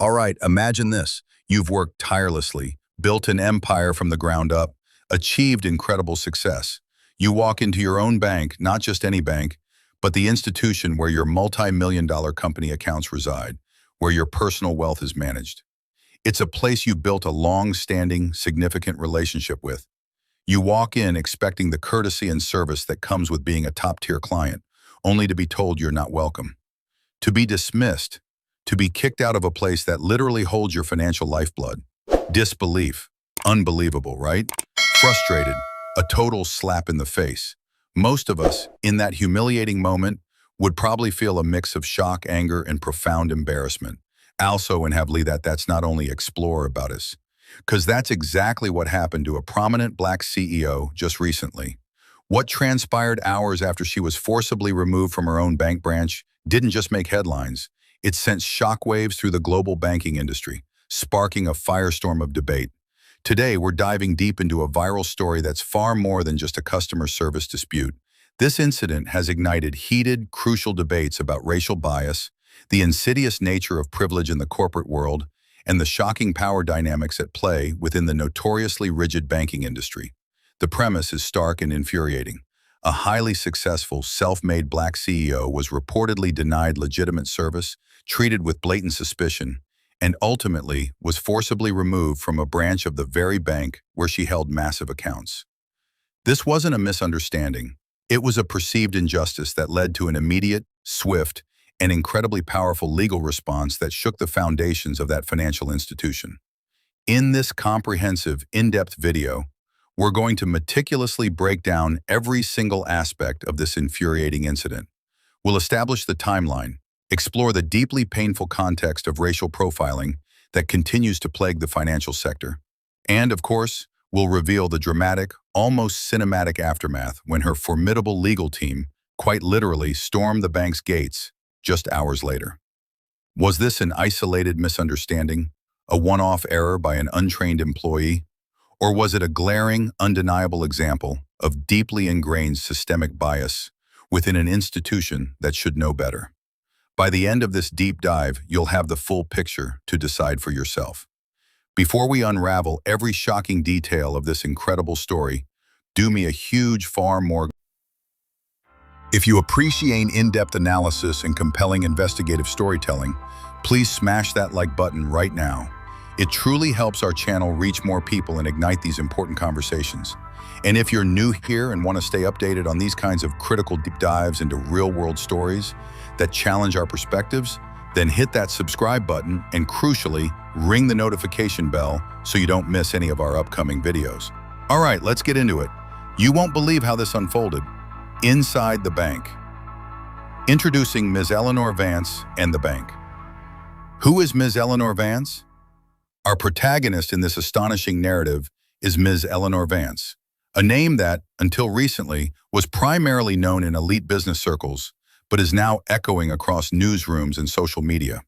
All right, imagine this. You've worked tirelessly, built an empire from the ground up, achieved incredible success. You walk into your own bank, not just any bank, but the institution where your multi-million-dollar company accounts reside, where your personal wealth is managed. It's a place you built a long-standing, significant relationship with. You walk in expecting the courtesy and service that comes with being a top-tier client, only to be told you're not welcome. To be dismissed, to be kicked out of a place that literally holds your financial lifeblood. Disbelief. Unbelievable, right? Frustrated. A total slap in the face. Most of us, in that humiliating moment, would probably feel a mix of shock, anger, and profound embarrassment. Also, and heavily that's not only explore about us. Because that's exactly what happened to a prominent black CEO just recently. What transpired hours after she was forcibly removed from her own bank branch didn't just make headlines. It sent shockwaves through the global banking industry, sparking a firestorm of debate. Today, we're diving deep into a viral story that's far more than just a customer service dispute. This incident has ignited heated, crucial debates about racial bias, the insidious nature of privilege in the corporate world, and the shocking power dynamics at play within the notoriously rigid banking industry. The premise is stark and infuriating. A highly successful, self-made black CEO was reportedly denied legitimate service, treated with blatant suspicion, and ultimately was forcibly removed from a branch of the very bank where she held massive accounts. This wasn't a misunderstanding. It was a perceived injustice that led to an immediate, swift, and incredibly powerful legal response that shook the foundations of that financial institution. In this comprehensive, in-depth video, we're going to meticulously break down every single aspect of this infuriating incident. We'll establish the timeline, explore the deeply painful context of racial profiling that continues to plague the financial sector, and, of course, we'll reveal the dramatic, almost cinematic aftermath when her formidable legal team quite literally stormed the bank's gates just hours later. Was this an isolated misunderstanding, a one-off error by an untrained employee, or was it a glaring, undeniable example of deeply ingrained systemic bias within an institution that should know better? By the end of this deep dive, you'll have the full picture to decide for yourself. Before we unravel every shocking detail of this incredible story, do me a huge, far more. If you appreciate in-depth analysis and compelling investigative storytelling, please smash that like button right now. It truly helps our channel reach more people and ignite these important conversations. And if you're new here and want to stay updated on these kinds of critical deep dives into real-world stories that challenge our perspectives, then hit that subscribe button and, crucially, ring the notification bell so you don't miss any of our upcoming videos. All right, let's get into it. You won't believe how this unfolded. Inside the bank. Introducing Ms. Eleanor Vance and the bank. Who is Ms. Eleanor Vance? Our protagonist in this astonishing narrative is Ms. Eleanor Vance, a name that, until recently, was primarily known in elite business circles, but is now echoing across newsrooms and social media.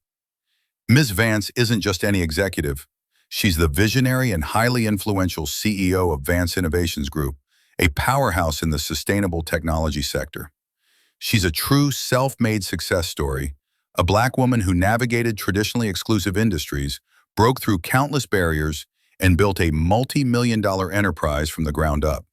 Ms. Vance isn't just any executive. She's the visionary and highly influential CEO of Vance Innovations Group, a powerhouse in the sustainable technology sector. She's a true self-made success story, a black woman who navigated traditionally exclusive industries, broke through countless barriers, and built a multi-million-dollar enterprise from the ground up.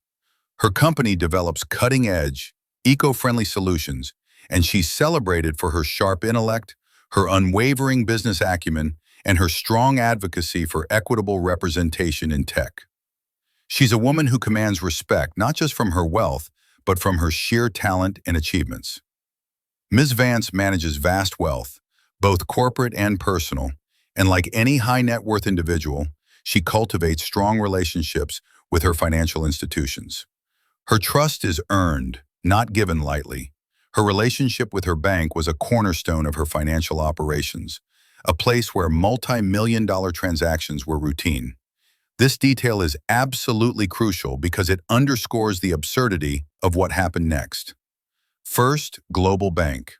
Her company develops cutting-edge, eco-friendly solutions, and she's celebrated for her sharp intellect, her unwavering business acumen, and her strong advocacy for equitable representation in tech. She's a woman who commands respect not just from her wealth, but from her sheer talent and achievements. Ms. Vance manages vast wealth, both corporate and personal, and like any high-net-worth individual, she cultivates strong relationships with her financial institutions. Her trust is earned, not given lightly. Her relationship with her bank was a cornerstone of her financial operations, a place where multi-million-dollar transactions were routine. This detail is absolutely crucial because it underscores the absurdity of what happened next. First Global Bank.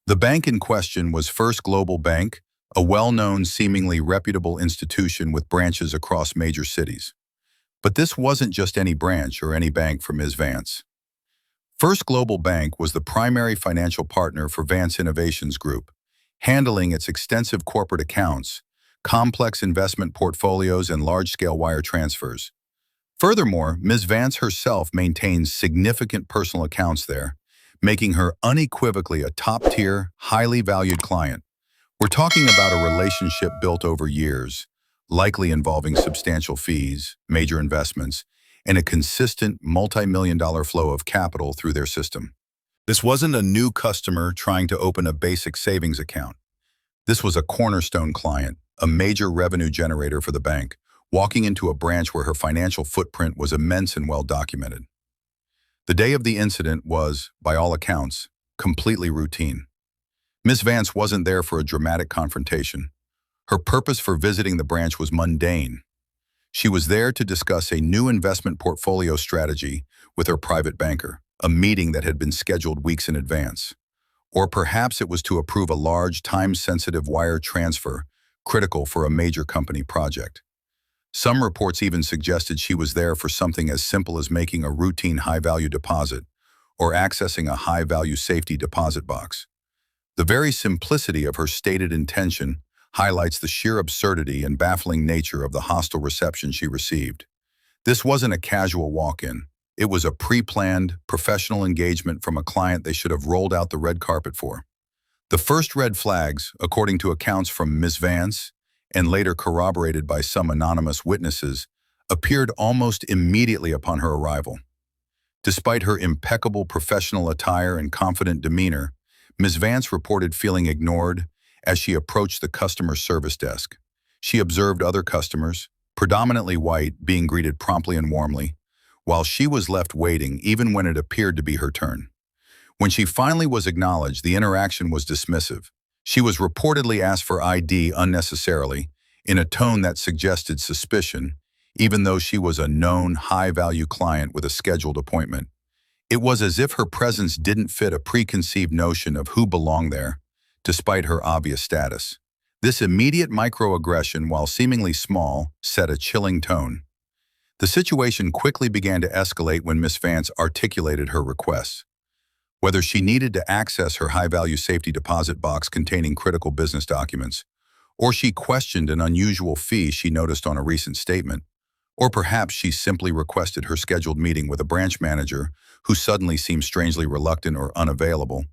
The bank in question was First Global Bank, a well-known, seemingly reputable institution with branches across major cities. But this wasn't just any branch or any bank for Ms. Vance. First Global Bank was the primary financial partner for Vance Innovations Group, handling its extensive corporate accounts, complex investment portfolios, and large-scale wire transfers. Furthermore, Ms. Vance herself maintains significant personal accounts there, making her unequivocally a top-tier, highly valued client. We're talking about a relationship built over years, likely involving substantial fees, major investments, and a consistent multi-million-dollar flow of capital through their system. This wasn't a new customer trying to open a basic savings account. This was a cornerstone client, a major revenue generator for the bank, walking into a branch where her financial footprint was immense and well documented. The day of the incident was, by all accounts, completely routine. Ms. Vance wasn't there for a dramatic confrontation. Her purpose for visiting the branch was mundane. She was there to discuss a new investment portfolio strategy with her private banker, a meeting that had been scheduled weeks in advance. Or perhaps it was to approve a large, time-sensitive wire transfer critical for a major company project. Some reports even suggested she was there for something as simple as making a routine high-value deposit or accessing a high-value safety deposit box. The very simplicity of her stated intention highlights the sheer absurdity and baffling nature of the hostile reception she received. This wasn't a casual walk-in. It was a pre-planned, professional engagement from a client they should have rolled out the red carpet for. The first red flags, according to accounts from Ms. Vance, and later corroborated by some anonymous witnesses, appeared almost immediately upon her arrival. Despite her impeccable professional attire and confident demeanor, Ms. Vance reported feeling ignored as she approached the customer service desk. She observed other customers, predominantly white, being greeted promptly and warmly, while she was left waiting even when it appeared to be her turn. When she finally was acknowledged, the interaction was dismissive. She was reportedly asked for ID unnecessarily, in a tone that suggested suspicion, even though she was a known high-value client with a scheduled appointment. It was as if her presence didn't fit a preconceived notion of who belonged there, despite her obvious status. This immediate microaggression, while seemingly small, set a chilling tone. The situation quickly began to escalate when Ms. Vance articulated her requests. Whether she needed to access her high-value safety deposit box containing critical business documents, or she questioned an unusual fee she noticed on a recent statement, or perhaps she simply requested her scheduled meeting with a branch manager who suddenly seemed strangely reluctant or unavailable,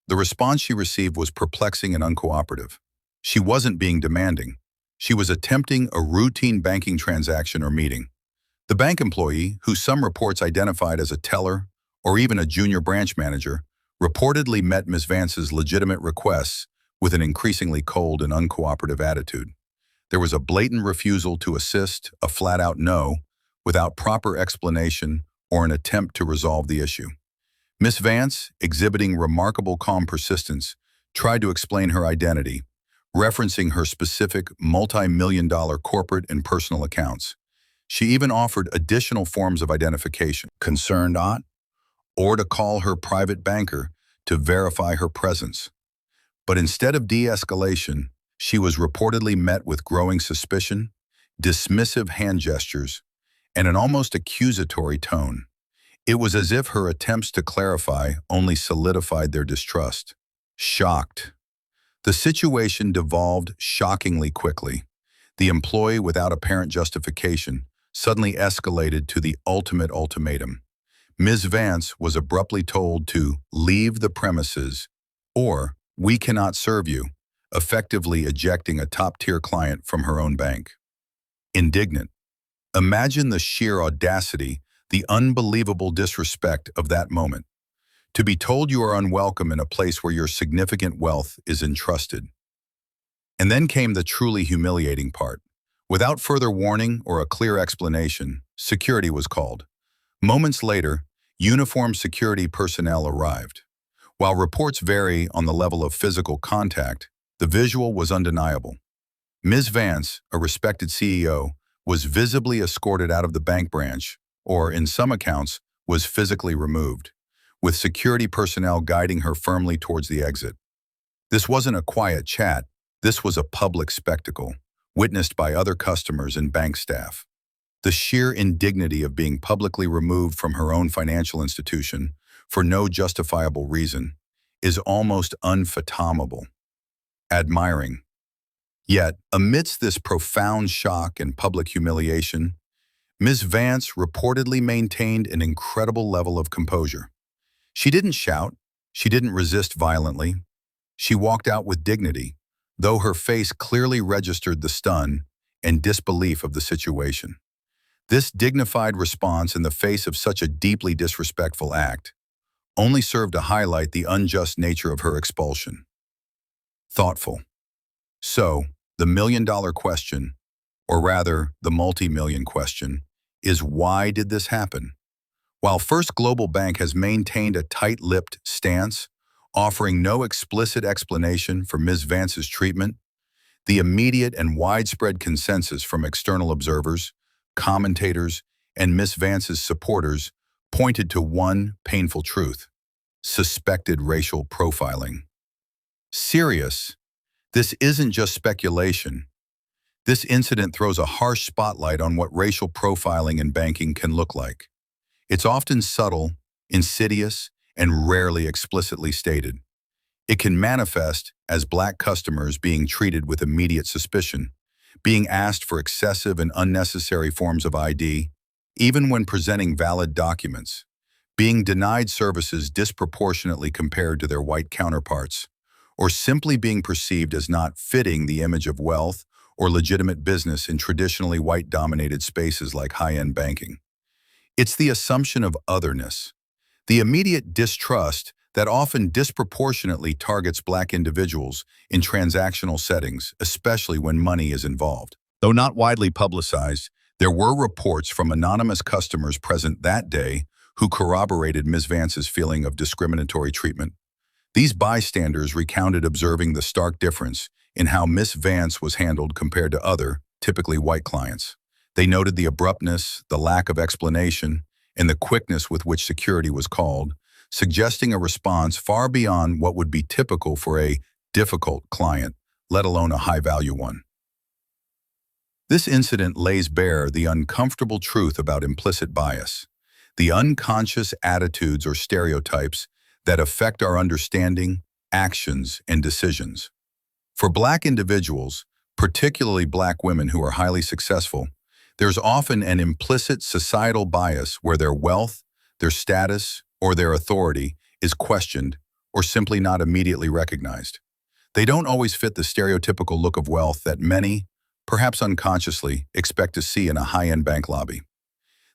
the response she received was perplexing and uncooperative. She wasn't being demanding. She was attempting a routine banking transaction or meeting. The bank employee, who some reports identified as a teller or even a junior branch manager, reportedly met Ms. Vance's legitimate requests with an increasingly cold and uncooperative attitude. There was a blatant refusal to assist, a flat-out no, without proper explanation or an attempt to resolve the issue. Ms. Vance, exhibiting remarkable calm persistence, tried to explain her identity, referencing her specific multi-million-dollar corporate and personal accounts. She even offered additional forms of identification, concerned aunt, or to call her private banker to verify her presence. But instead of de-escalation, she was reportedly met with growing suspicion, dismissive hand gestures, and an almost accusatory tone. It was as if her attempts to clarify only solidified their distrust. Shocked. The situation devolved shockingly quickly. The employee, without apparent justification, suddenly escalated to the ultimate ultimatum. Ms. Vance was abruptly told to leave the premises, or we cannot serve you, effectively ejecting a top-tier client from her own bank. Indignant. Imagine the sheer audacity, the unbelievable disrespect of that moment. To be told you are unwelcome in a place where your significant wealth is entrusted. And then came the truly humiliating part. Without further warning or a clear explanation, security was called. Moments later, uniformed security personnel arrived. While reports vary on the level of physical contact, the visual was undeniable. Ms. Vance, a respected CEO, was visibly escorted out of the bank branch, or in some accounts, was physically removed, with security personnel guiding her firmly towards the exit. This wasn't a quiet chat, this was a public spectacle, witnessed by other customers and bank staff. The sheer indignity of being publicly removed from her own financial institution for no justifiable reason is almost unfathomable. admiring. Yet, amidst this profound shock and public humiliation, Ms. Vance reportedly maintained an incredible level of composure. She didn't shout, she didn't resist violently. She walked out with dignity, though her face clearly registered the stun and disbelief of the situation. This dignified response in the face of such a deeply disrespectful act only served to highlight the unjust nature of her expulsion. Thoughtful. So, the million-dollar question, or rather, the multi-million question, is why did this happen? While First Global Bank has maintained a tight-lipped stance, offering no explicit explanation for Ms. Vance's treatment, the immediate and widespread consensus from external observers, commentators, and Ms. Vance's supporters pointed to one painful truth: suspected racial profiling. Serious, this isn't just speculation. This incident throws a harsh spotlight on what racial profiling in banking can look like. It's often subtle, insidious, and rarely explicitly stated. It can manifest as Black customers being treated with immediate suspicion, being asked for excessive and unnecessary forms of ID, even when presenting valid documents, being denied services disproportionately compared to their white counterparts, or simply being perceived as not fitting the image of wealth or legitimate business in traditionally white-dominated spaces like high-end banking. It's the assumption of otherness, the immediate distrust that often disproportionately targets Black individuals in transactional settings, especially when money is involved. Though not widely publicized, there were reports from anonymous customers present that day who corroborated Ms. Vance's feeling of discriminatory treatment. These bystanders recounted observing the stark difference in how Ms. Vance was handled compared to other, typically white clients. They noted the abruptness, the lack of explanation, and the quickness with which security was called, suggesting a response far beyond what would be typical for a difficult client, let alone a high-value one. This incident lays bare the uncomfortable truth about implicit bias, the unconscious attitudes or stereotypes that affect our understanding, actions, and decisions. For Black individuals, particularly Black women who are highly successful, there's often an implicit societal bias where their wealth, their status, or their authority is questioned or simply not immediately recognized. They don't always fit the stereotypical look of wealth that many, perhaps unconsciously, expect to see in a high-end bank lobby.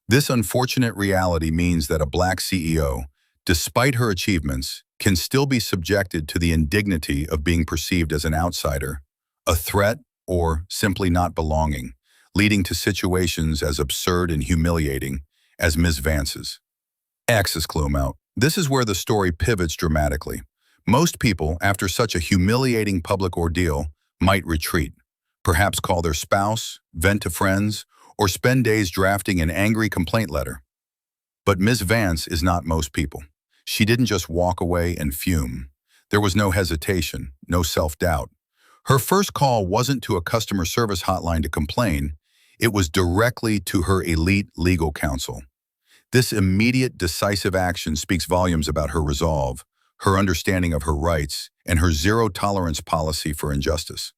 This unfortunate reality means that a Black CEO, despite her achievements, can still be subjected to the indignity of being perceived as an outsider, a threat, or simply not belonging, leading to situations as absurd and humiliating as Ms. Vance's. This is where the story pivots dramatically. Most people, after such a humiliating public ordeal, might retreat, perhaps call their spouse, vent to friends, or spend days drafting an angry complaint letter. But Ms. Vance is not most people. She didn't just walk away and fume. There was no hesitation, no self-doubt. Her first call wasn't to a customer service hotline to complain. It was directly to her elite legal counsel. This immediate, decisive action speaks volumes about her resolve, her understanding of her rights, and her zero-tolerance policy for injustice.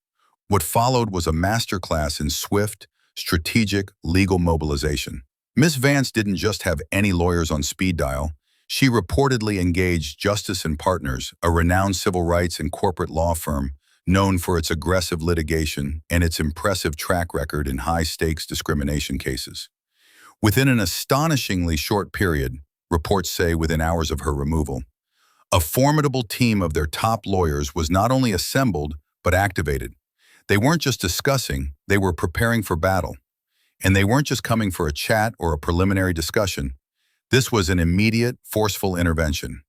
What followed was a masterclass in swift, strategic legal mobilization. Ms. Vance didn't just have any lawyers on speed dial. She reportedly engaged Justice and Partners, a renowned civil rights and corporate law firm known for its aggressive litigation and its impressive track record in high-stakes discrimination cases. Within an astonishingly short period, reports say within hours of her removal, a formidable team of their top lawyers was not only assembled, but activated. They weren't just discussing, they were preparing for battle. And they weren't just coming for a chat or a preliminary discussion. This was an immediate, forceful intervention.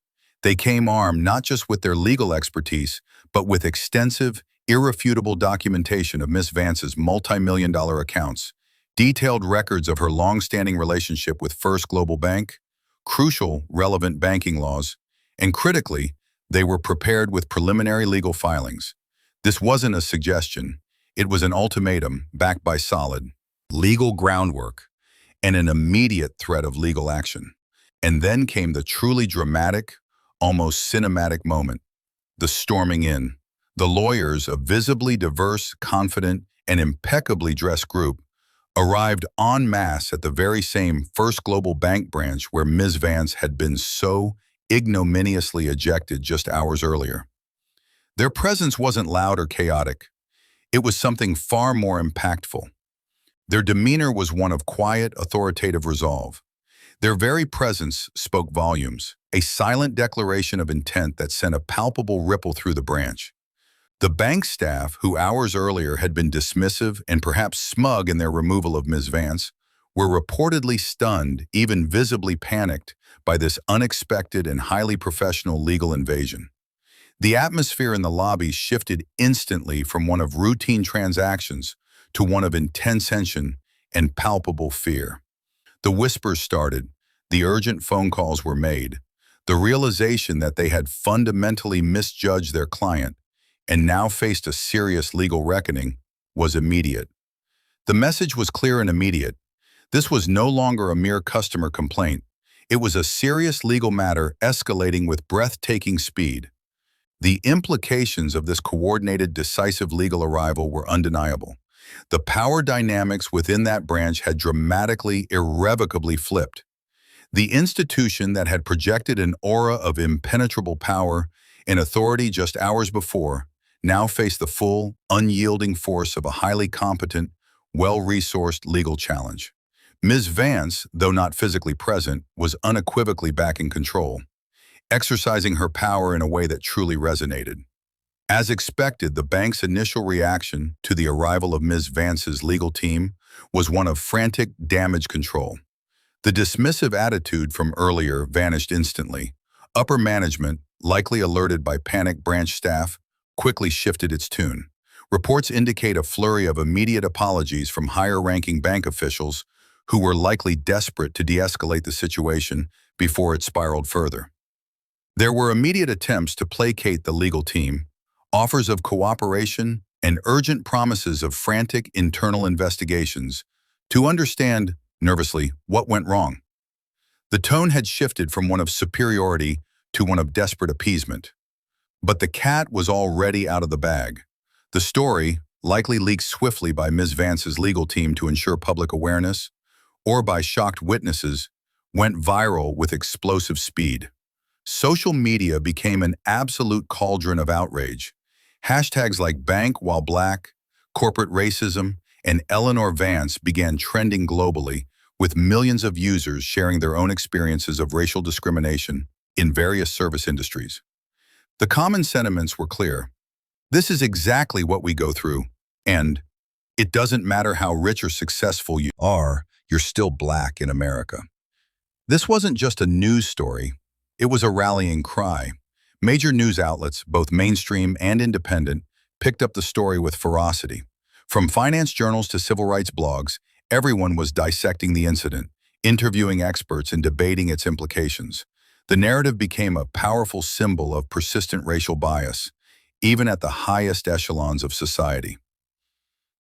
They came armed not just with their legal expertise, but with extensive, irrefutable documentation of Ms. Vance's multi-million-dollar accounts, detailed records of her long-standing relationship with First Global Bank, crucial, relevant banking laws, and critically, they were prepared with preliminary legal filings. This wasn't a suggestion. It was an ultimatum backed by solid legal groundwork and an immediate threat of legal action. And then came the truly dramatic, almost cinematic moment, the storming in, The lawyers, a visibly diverse, confident, and impeccably dressed group, arrived en masse at the very same First Global Bank branch where Ms. Vance had been so ignominiously ejected just hours earlier. Their presence wasn't loud or chaotic. It was something far more impactful. Their demeanor was one of quiet, authoritative resolve. Their very presence spoke volumes, a silent declaration of intent that sent a palpable ripple through the branch. The bank staff, who hours earlier had been dismissive and perhaps smug in their removal of Ms. Vance, were reportedly stunned, even visibly panicked, by this unexpected and highly professional legal invasion. The atmosphere in the lobby shifted instantly from one of routine transactions to one of intense tension and palpable fear. The whispers started, the urgent phone calls were made. The realization that they had fundamentally misjudged their client and now faced a serious legal reckoning was immediate. The message was clear and immediate. This was no longer a mere customer complaint. It was a serious legal matter escalating with breathtaking speed. The implications of this coordinated, decisive legal arrival were undeniable. The power dynamics within that branch had dramatically, irrevocably flipped. The institution that had projected an aura of impenetrable power and authority just hours before now faced the full, unyielding force of a highly competent, well-resourced legal challenge. Ms. Vance, though not physically present, was unequivocally back in control, exercising her power in a way that truly resonated. As expected, the bank's initial reaction to the arrival of Ms. Vance's legal team was one of frantic damage control. The dismissive attitude from earlier vanished instantly. Upper management, likely alerted by panicked branch staff, quickly shifted its tune. Reports indicate a flurry of immediate apologies from higher-ranking bank officials who were likely desperate to de-escalate the situation before it spiraled further. There were immediate attempts to placate the legal team, offers of cooperation, and urgent promises of frantic internal investigations to understand, nervously, what went wrong. The tone had shifted from one of superiority to one of desperate appeasement. But the cat was already out of the bag. The story, likely leaked swiftly by Ms. Vance's legal team to ensure public awareness, or by shocked witnesses, went viral with explosive speed. Social media became an absolute cauldron of outrage. Hashtags like Bank While Black, corporate racism, and Eleanor Vance began trending globally, with millions of users sharing their own experiences of racial discrimination in various service industries. The common sentiments were clear. This is exactly what we go through, and it doesn't matter how rich or successful you are, you're still black in America. This wasn't just a news story, it was a rallying cry. Major news outlets, both mainstream and independent, picked up the story with ferocity. From finance journals to civil rights blogs, everyone was dissecting the incident, interviewing experts and debating its implications. The narrative became a powerful symbol of persistent racial bias, even at the highest echelons of society.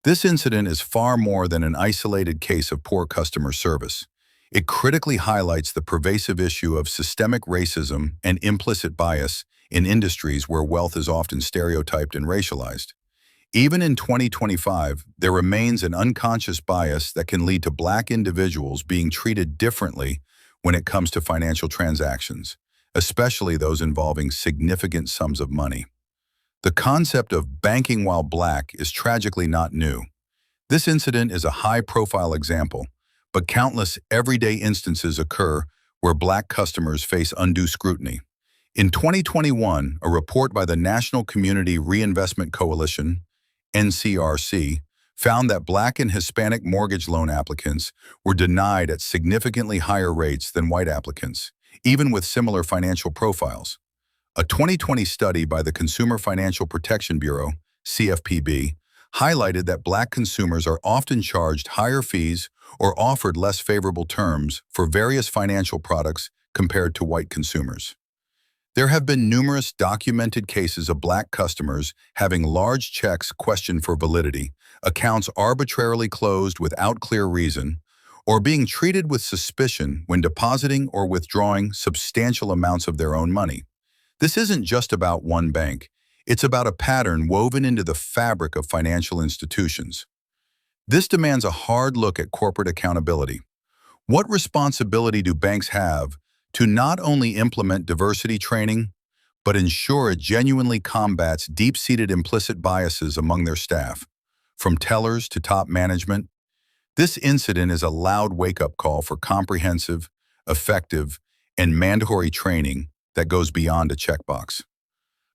This incident is far more than an isolated case of poor customer service. It critically highlights the pervasive issue of systemic racism and implicit bias in industries where wealth is often stereotyped and racialized. Even in 2025, there remains an unconscious bias that can lead to black individuals being treated differently when it comes to financial transactions, especially those involving significant sums of money. The concept of banking while black is tragically not new. This incident is a high-profile example, but countless everyday instances occur where black customers face undue scrutiny. In 2021, a report by the National Community Reinvestment Coalition, NCRC, found that black and Hispanic mortgage loan applicants were denied at significantly higher rates than white applicants, even with similar financial profiles. A 2020 study by the Consumer Financial Protection Bureau, CFPB, highlighted that black consumers are often charged higher fees or offered less favorable terms for various financial products compared to white consumers. There have been numerous documented cases of black customers having large checks questioned for validity, accounts arbitrarily closed without clear reason, or being treated with suspicion when depositing or withdrawing substantial amounts of their own money. This isn't just about one bank. It's about a pattern woven into the fabric of financial institutions. This demands a hard look at corporate accountability. What responsibility do banks have to not only implement diversity training, but ensure it genuinely combats deep-seated implicit biases among their staff, from tellers to top management? This incident is a loud wake-up call for comprehensive, effective, and mandatory training that goes beyond a checkbox.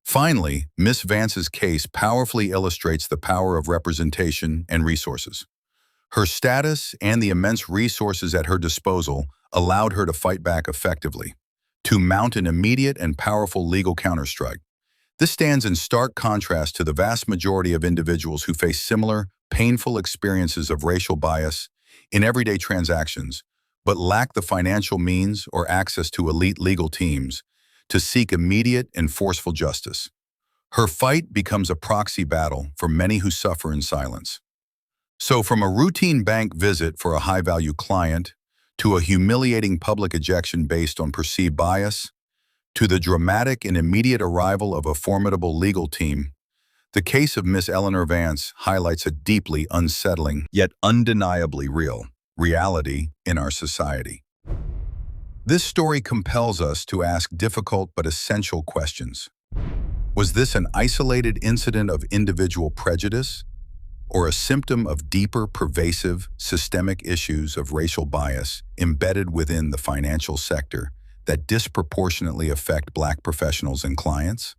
Finally, Ms. Vance's case powerfully illustrates the power of representation and resources. Her status and the immense resources at her disposal allowed her to fight back effectively, to mount an immediate and powerful legal counterstrike. This stands in stark contrast to the vast majority of individuals who face similar, painful experiences of racial bias in everyday transactions, but lack the financial means or access to elite legal teams to seek immediate and forceful justice. Her fight becomes a proxy battle for many who suffer in silence. So from a routine bank visit for a high-value client, to a humiliating public ejection based on perceived bias, to the dramatic and immediate arrival of a formidable legal team, the case of Miss Eleanor Vance highlights a deeply unsettling, yet undeniably real, reality in our society. This story compels us to ask difficult but essential questions. Was this an isolated incident of individual prejudice, or a symptom of deeper, pervasive, systemic issues of racial bias embedded within the financial sector that disproportionately affect Black professionals and clients?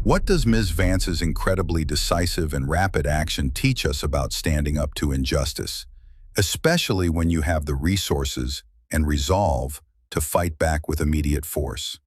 What does Ms. Vance's incredibly decisive and rapid action teach us about standing up to injustice, especially when you have the resources and resolve to fight back with immediate force?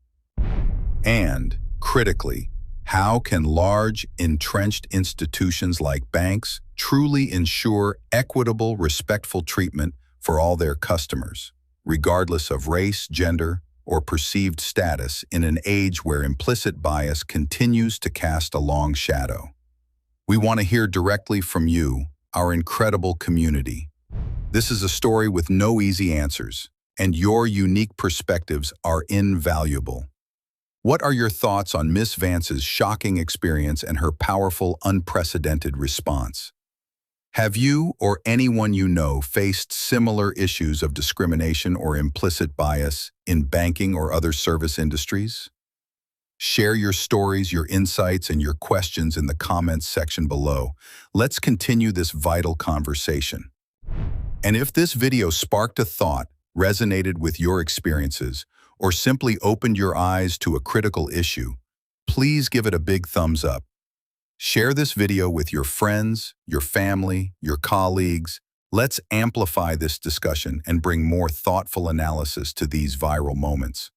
And, critically, how can large, entrenched institutions like banks truly ensure equitable, respectful treatment for all their customers, regardless of race, gender, or perceived status in an age where implicit bias continues to cast a long shadow? We want to hear directly from you, our incredible community. This is a story with no easy answers, and your unique perspectives are invaluable. What are your thoughts on Miss Vance's shocking experience and her powerful, unprecedented response? Have you or anyone you know faced similar issues of discrimination or implicit bias in banking or other service industries? Share your stories, your insights, and your questions in the comments section below. Let's continue this vital conversation. And if this video sparked a thought, resonated with your experiences, or simply opened your eyes to a critical issue, please give it a big thumbs up. Share this video with your friends, your family, your colleagues. Let's amplify this discussion and bring more thoughtful analysis to these viral moments.